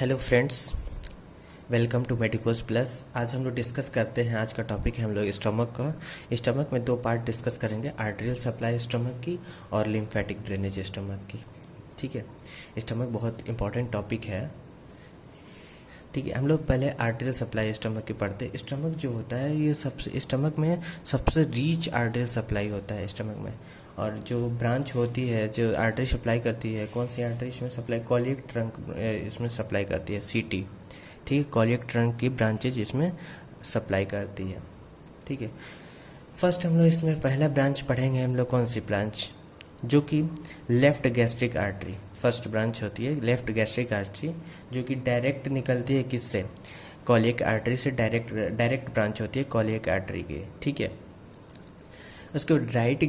Hello friends, welcome to medicos plus. आज हम लोग डिस्कस करते हैं। आज का टॉपिक है हम लोग स्टमक का। स्टमक में दो पार्ट डिस्कस करेंगे, आर्टेरियल सप्लाई स्टमक की और लिम्फेटिक ड्रेनेज स्टमक की। ठीक है, स्टमक बहुत इंपॉर्टेंट टॉपिक है। ठीक है, हम लोग पहले आर्टेरियल सप्लाई स्टमक की पढ़ते। स्टमक जो होता है ये सबसे स्टमक में सबसे रीच आर्टेरियल सप्लाई होता है स्टमक में। और जो ब्रांच होती है जो आर्टरी सप्लाई करती है, कौन सी आर्टरी इसमें सप्लाई, कॉलिक ट्रंक इसमें सप्लाई करती है, सीटी। ठीक है, कॉलिक ट्रंक की ब्रांचेज इसमें सप्लाई करती है। ठीक है, फर्स्ट हम लोग इसमें पहला ब्रांच पढ़ेंगे हम लोग, कौन सी ब्रांच, जो कि left gastric artery. First branch होती है लेफ्ट गैस्ट्रिक आर्टरी, जो कि डायरेक्ट निकलती है किससे, कॉलिक आर्टरी से। डायरेक्ट ब्रांच होती है कॉलिक आर्टरी की। ठीक है, उसके बाद राइट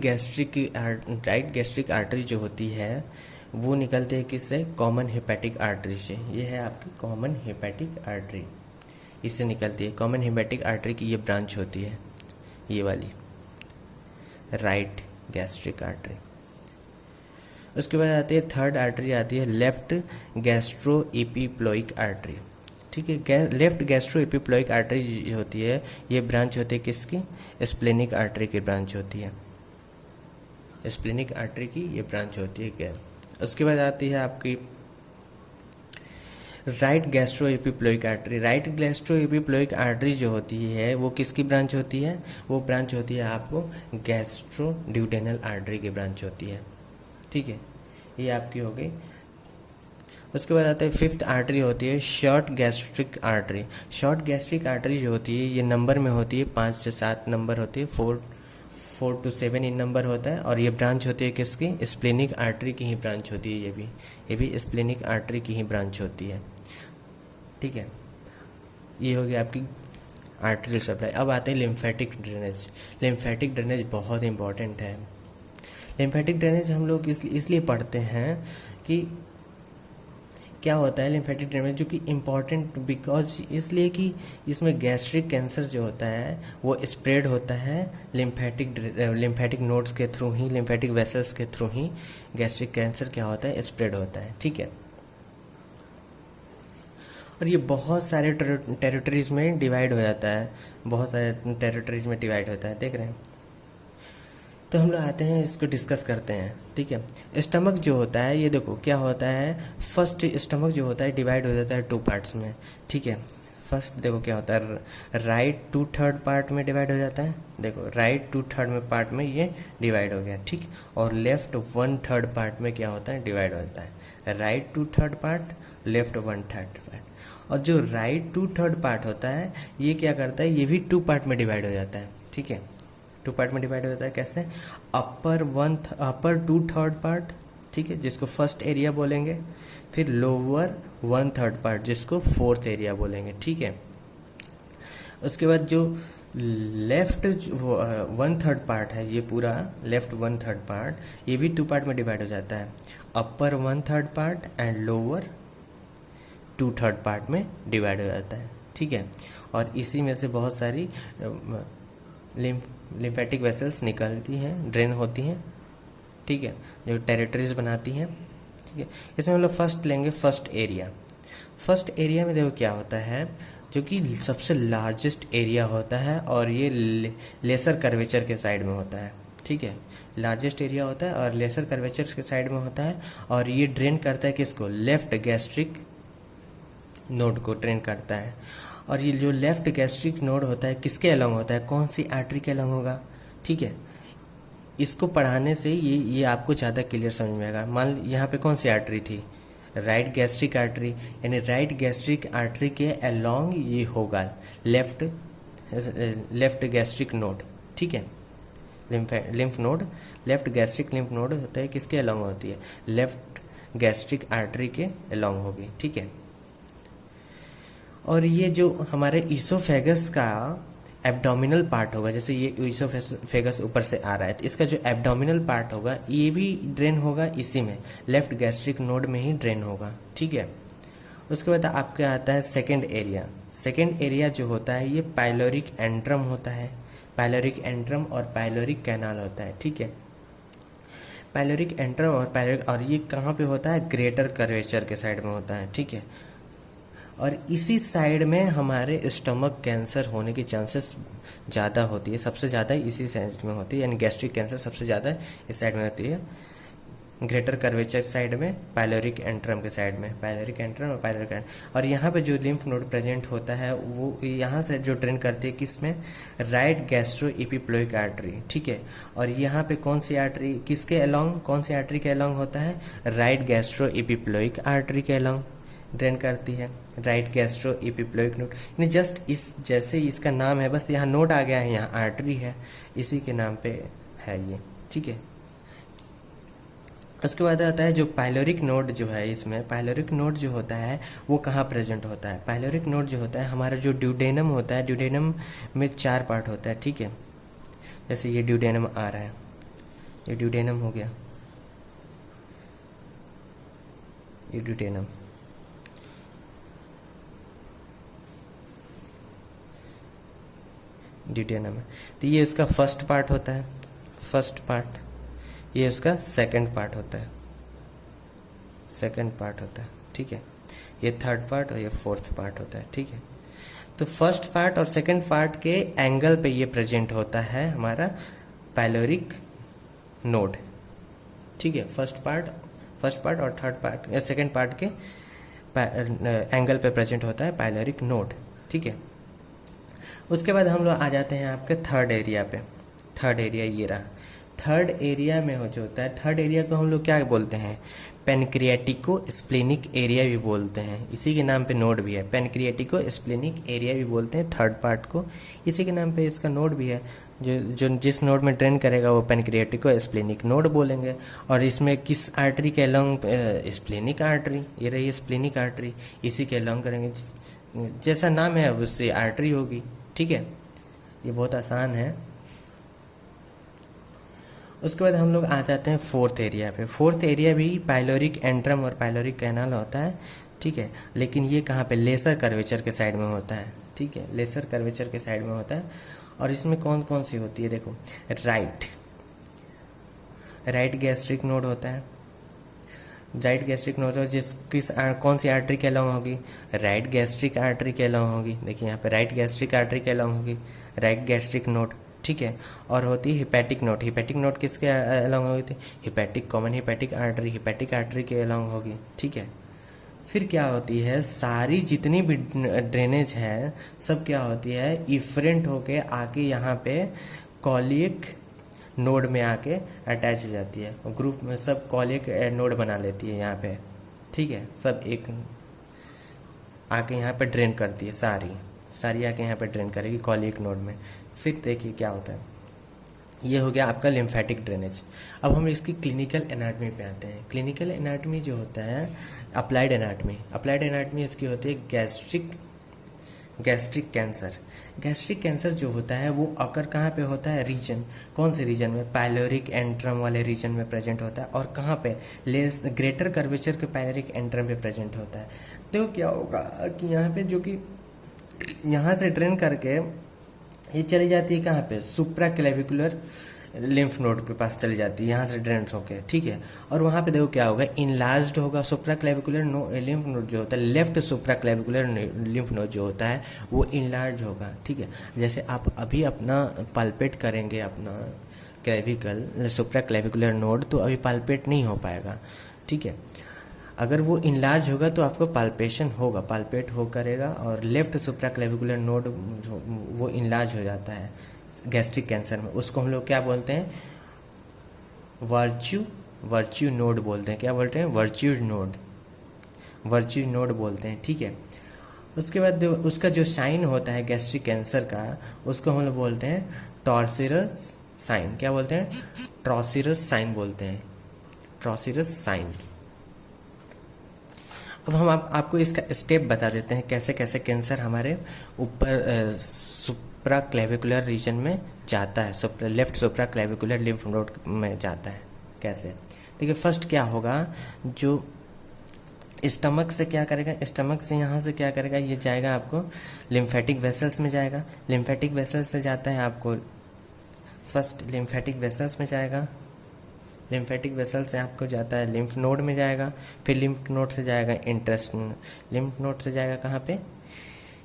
गैस्ट्रिक आर्टरी जो होती है वो निकलती है किससे, कॉमन हेपेटिक आर्टरी से। ये है आपकी कॉमन हेपेटिक आर्टरी, इससे निकलती है। कॉमन हेपेटिक आर्टरी की ये ब्रांच होती है, ये वाली राइट गैस्ट्रिक आर्टरी। उसके बाद आती है थर्ड आर्टरी, आती है लेफ्ट गैस्ट्रो एपिप्लोइक आर्टरी। ठीक है, लेफ्ट गैस्ट्रो एपिप्लोइक आर्टरी होती है, ये ब्रांच होती है किसकी, स्प्लेनिक आर्टरी की ब्रांच होती है। स्प्लेनिक आर्टरी की ये ब्रांच होती है क्या। उसके बाद आती है आपकी right gastro epiploic artery. Right gastro epiploic artery जो होती है वो किसकी ब्रांच होती है, वो ब्रांच होती है आपको गैस्ट्रो ड्यूडेनल आर्टरी की ब्रांच होती है। ठीक है, ये आपकी हो गई। उसके बाद आता है फिफ्थ आर्टरी होती है short gastric artery. Short gastric artery जो होती है ये नंबर में होती है, 5 से 7 नंबर होती है, 4 to 7 इन नंबर होता है। और ये ब्रांच होती है किसकी, स्प्लेनिक आर्टरी की ही ब्रांच होती है। ये भी स्प्लेनिक आर्टरी की ही ब्रांच होती है। ठीक है, ये हो गया आपकी आर्टरियल सप्लाई। अब आते हैं लिम्फेटिक ड्रेनेज। लिम्फेटिक ड्रेनेज बहुत इंपॉर्टेंट है। लिम्फेटिक ड्रेनेज हम लोग इसलिए पढ़ते हैं कि क्या होता है लिम्फेटिक ड्रेनेज, जो कि इम्पॉर्टेंट बिकॉज इसलिए कि इसमें गैस्ट्रिक कैंसर जो होता है वो स्प्रेड होता है लिम्फेटिक नोड्स के थ्रू ही, लिम्फेटिक वेसल्स के थ्रू ही गैस्ट्रिक कैंसर क्या होता है, स्प्रेड होता है। ठीक है, और ये बहुत सारे टेरिटरीज में डिवाइड हो जाता है, बहुत सारे टेरिटरीज में डिवाइड होता है, देख रहे हैं। तो हम लोग आते हैं, इसको डिस्कस करते हैं। ठीक है, स्टमक जो होता है ये देखो क्या होता है, फर्स्ट स्टमक जो होता है डिवाइड हो जाता है 2 पार्ट्स में। ठीक है, फर्स्ट देखो क्या होता है, राइट 2/3 पार्ट में डिवाइड हो जाता है। देखो राइट 2/3 में पार्ट में ये डिवाइड हो गया। ठीक, और लेफ्ट 1/3 पार्ट में क्या होता है, डिवाइड होता है। Right 2/3 part, left 1/3 part. और जो राइट 2/3 पार्ट होता है ये क्या करता है, ये भी 2 पार्ट में डिवाइड हो जाता है। ठीक है, 2 पार्ट में डिवाइड होता है कैसे, अपर 2/3 पार्ट, ठीक है, जिसको फर्स्ट एरिया बोलेंगे, फिर लोअर 1/3 पार्ट जिसको फोर्थ एरिया बोलेंगे। ठीक है, उसके बाद जो लेफ्ट 1/3 पार्ट है, ये पूरा लेफ्ट 1/3 पार्ट ये भी 2 पार्ट में डिवाइड हो जाता है, अपर 1/3 पार्ट एंड लोअर 2/3 पार्ट में डिवाइड हो जाता है। ठीक है, और इसी में से बहुत सारी लिम्फेटिक वेसल्स निकलती हैं, ड्रेन होती हैं। ठीक है, जो टेरिटरीज बनाती हैं। ठीक है, इसमें हम लोग फर्स्ट लेंगे, फर्स्ट एरिया। फर्स्ट एरिया में देखो क्या होता है, जो कि सबसे लार्जेस्ट एरिया होता है और ये लेसर कर्वेचर के साइड में होता है। ठीक है, लार्जेस्ट एरिया होता है और लेसर कर्वेचर के साइड में होता है। और ये ड्रेन करता है किसको, लेफ्ट गैस्ट्रिक नोड को ड्रेन करता है। और ये जो लेफ्ट गैस्ट्रिक नोड होता है किसके अलॉन्ग होता है, कौन सी आर्टरी के अलॉन्ग होगा। ठीक है, इसको पढ़ाने से ये आपको ज़्यादा क्लियर समझ में आएगा। मान यहाँ पे कौन सी आर्टरी थी, राइट गैस्ट्रिक आर्टरी, यानी राइट गैस्ट्रिक आर्टरी के अलॉन्ग ये होगा लेफ्ट गैस्ट्रिक नोड। ठीक है, lymph node, left gastric lymph node होता है किसके अलॉन्ग होती है, लेफ्ट गैस्ट्रिक आर्टरी के अलॉन्ग होगी। ठीक है, और ये जो हमारे ईसोफेगस का एब्डोमिनल पार्ट होगा, जैसे ये ईसोफेगस ऊपर से आ रहा है तो इसका जो एब्डोमिनल पार्ट होगा ये भी ड्रेन होगा इसी में, लेफ्ट गैस्ट्रिक नोड में ही ड्रेन होगा। ठीक है, उसके बाद आपका आता है सेकेंड एरिया। सेकेंड एरिया जो होता है ये पाइलोरिक एंट्रम होता है, पाइलोरिक एंट्रम और पाइलोरिक कैनाल होता है। ठीक है, पाइलोरिक एंट्रम और पाइलोरिक, और ये कहाँ पे होता है, ग्रेटर कर्वेचर के साइड में होता है। ठीक है, और इसी साइड में हमारे स्टमक कैंसर होने की चांसेस ज़्यादा होती है, सबसे ज़्यादा इसी साइड में होती है, यानी गैस्ट्रिक कैंसर सबसे ज़्यादा इस साइड में होती है, ग्रेटर कर्वेचर साइड में, पायलोरिक एंट्रम के साइड में, पायलोरिक एंट्रम और पायलोरिक एंट्रम। और यहाँ पे जो लिम्फ नोड प्रेजेंट होता है वो यहाँ से जो ड्रेन करती है किस में, राइट गैस्ट्रो एपिप्लोइक आर्टरी, ठीक है। और यहाँ पे कौन सी आर्टरी किसके अलोंग, कौन सी आर्टरी के अलोंग होता है, राइट गैस्ट्रो एपिप्लोइक आर्टरी के अलोंग ड्रेन करती है, राइट गैस्ट्रो एपिप्लोइक नोड। यानी जस्ट इस जैसे इसका नाम है, बस यहाँ नोड आ गया है, यहाँ आर्टरी है, इसी के नाम पे है ये, ठीक है। उसके बाद आता है जो पायलोरिक नोड जो है, इसमें पायलोरिक नोड जो होता है वो कहाँ प्रेजेंट होता है। पायलोरिक नोड जो होता है हमारा जो ड्यूडेनम होता है, ड्यूडेनम में 4 पार्ट होता है, ठीक है। जैसे ये ड्यूडेनम आ रहा है, ये ड्यूडेनम हो गया, ये ड्यूडेनम, ड्यूडेनम है। तो ये इसका फर्स्ट पार्ट होता है, फर्स्ट पार्ट, ये उसका सेकंड पार्ट होता है, सेकंड पार्ट होता है, ठीक है। ये थर्ड पार्ट और ये फोर्थ पार्ट होता है, ठीक है। तो फर्स्ट पार्ट और सेकंड पार्ट के एंगल पे ये प्रेजेंट होता है हमारा पायलोरिक नोड, ठीक है। फर्स्ट पार्ट और थर्ड पार्ट या सेकंड पार्ट के एंगल पे प्रेजेंट होता है पायलोरिक नोड, ठीक है। उसके बाद हम लोग आ जाते हैं आपके थर्ड एरिया पे। थर्ड एरिया ये रहा। थर्ड एरिया में हो जो होता है, थर्ड एरिया को हम लोग क्या बोलते हैं, पेनक्रियाटिको स्प्लेनिक एरिया भी बोलते हैं, इसी के नाम पे नोड भी है, पेनक्रियाटिको स्प्लेनिक एरिया भी बोलते हैं थर्ड पार्ट को, इसी के नाम पे इसका नोड भी है। जो जिस नोड में ड्रेन करेगा वो पेनक्रियाटिको स्प्लेनिक नोड बोलेंगे। और इसमें किस आर्टरी के अलोंग, स्प्लेनिक आर्टरी, ये रही स्प्लेनिक आर्टरी, इसी के अलोंग करेंगे, जैसा नाम है उससे आर्टरी होगी, ठीक है। ये बहुत आसान है। उसके बाद हम लोग आ जाते हैं फोर्थ एरिया पे। फोर्थ एरिया भी पायलोरिक एंट्रम और पायलोरिक कैनाल होता है, ठीक है। लेकिन ये कहाँ पे, लेसर कर्वेचर के साइड में होता है, ठीक है, लेसर कर्वेचर के साइड में होता है। और इसमें कौन कौन सी होती है, देखो, राइट गैस्ट्रिक नोड होता है, राइट गैस्ट्रिक नोड कौन सी आर्टरी के अलोंग होगी, राइट गैस्ट्रिक आर्टरी के अलोंग होगी, देखिए यहाँ पे राइट गैस्ट्रिक आर्टरी के अलोंग होगी, राइट गैस्ट्रिक नोड, ठीक है। और होती है हिपैटिक नोड, हिपैटिक नोड किसके अलोंग होगी थी, हिपैटिक कॉमन हिपैटिक आर्टरी के अलोंग होगी, ठीक है। फिर क्या होती है, सारी जितनी भी ड्रेनेज है सब क्या होती है, इफरेंट होके आके यहाँ पे कॉलिक नोड में आके अटैच हो जाती है, ग्रुप में सब कॉलिक नोड बना लेती है यहाँ पे, ठीक है। सब एक आके यहाँ पे ड्रेन करती है, सारी आके यहाँ पे ड्रेन करेगी कॉलिक नोड में। फिर देखिए क्या होता है, ये हो गया आपका लिम्फेटिक ड्रेनेज। अब हम इसकी क्लिनिकल एनाटमी पे आते हैं। क्लिनिकल एनाटमी जो होता है, अप्लाइड एनाटमी इसकी होती है गैस्ट्रिक कैंसर। गैस्ट्रिक कैंसर जो होता है वो अकर कहाँ पे होता है, रीजन, कौन से रीजन में, पायलोरिक एंट्रम वाले रीजन में प्रेजेंट होता है। और कहाँ पे, ग्रेटर कर्वेचर के पायलोरिक एंट्रम पे प्रेजेंट होता है। देखो क्या होगा कि यहाँ पे जो कि यहाँ से ड्रेन करके ये चली जाती है कहाँ पे, सुप्रा क्लेविकुलर लिम्फ नोड के पास चली जाती है, यहाँ से ड्रेन होके, ठीक है। और वहाँ पे देखो क्या होगा, इनलार्ज्ड होगा सुप्रा क्लेविकुलर लिम्फ नोड जो होता है, लेफ्ट सुप्रा क्लेविकुलर लिम्फ नोड जो होता है वो इनलार्ज होगा, ठीक है। जैसे आप अभी अपना पाल्पेट करेंगे अपना क्लेविकल सुप्रा क्लेविकुलर नोड, तो अभी पाल्पेट नहीं हो पाएगा, ठीक है। अगर वो इनलार्ज होगा तो आपको पाल्पेशन होगा, पाल्पेट हो करेगा। और लेफ्ट सुप्रा क्लेविकुलर नोड वो इनलार्ज हो जाता है गैस्ट्रिक कैंसर में, उसको हम लोग क्या बोलते हैं, वर्च्यू नोड बोलते हैं। क्या बोलते हैं, वर्च्यू नोड बोलते हैं, ठीक है। उसके बाद उसका जो साइन होता है गैस्ट्रिक कैंसर का, उसको हम लोग बोलते हैं टॉर्सिरस साइन। क्या बोलते हैं, ट्रॉसिरस साइन बोलते हैं, ट्रॉसिरस साइन। अब हम आपको इसका स्टेप बता देते हैं, कैसे कैसे कैंसर हमारे ऊपर सुप्रा क्लेविकुलर रीजन में जाता है, लेफ्ट सुप्रा क्लेविकुलर लिम्फ नोड में जाता है, कैसे। देखिए फर्स्ट क्या होगा, जो स्टमक से क्या करेगा, स्टमक से यहाँ से क्या करेगा, ये जाएगा आपको लिम्फेटिक वेसल्स में जाएगा, लिम्फेटिक वेसल्स से जाता है आपको फर्स्ट लिम्फेटिक वेसल्स में जाएगा, लिम्फेटिक वेसल से आपको जाता है लिम्फ नोड में जाएगा, फिर लिम्फ नोड से जाएगा लिम्फ नोड से जाएगा कहाँ पे,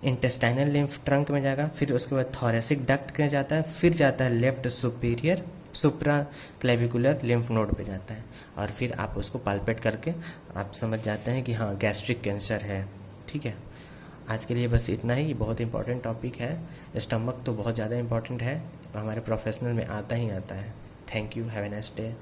इंटेस्टाइनल लिम्फ ट्रंक में जाएगा, फिर उसके बाद थोरेसिक डक्ट में जाता है, फिर जाता है लेफ्ट सुपीरियर सुप्रा क्लेविकुलर लिम्फ नोड पे जाता है, और फिर आप उसको पाल्पेट करके आप समझ जाते हैं कि हाँ गैस्ट्रिक कैंसर है। ठीक है, आज के लिए बस इतना ही। ये बहुत इंपॉर्टेंट टॉपिक है, स्टमक तो बहुत ज़्यादा इंपॉर्टेंट है, हमारे प्रोफेशनल में आता ही आता है। Thank you, have a nice day.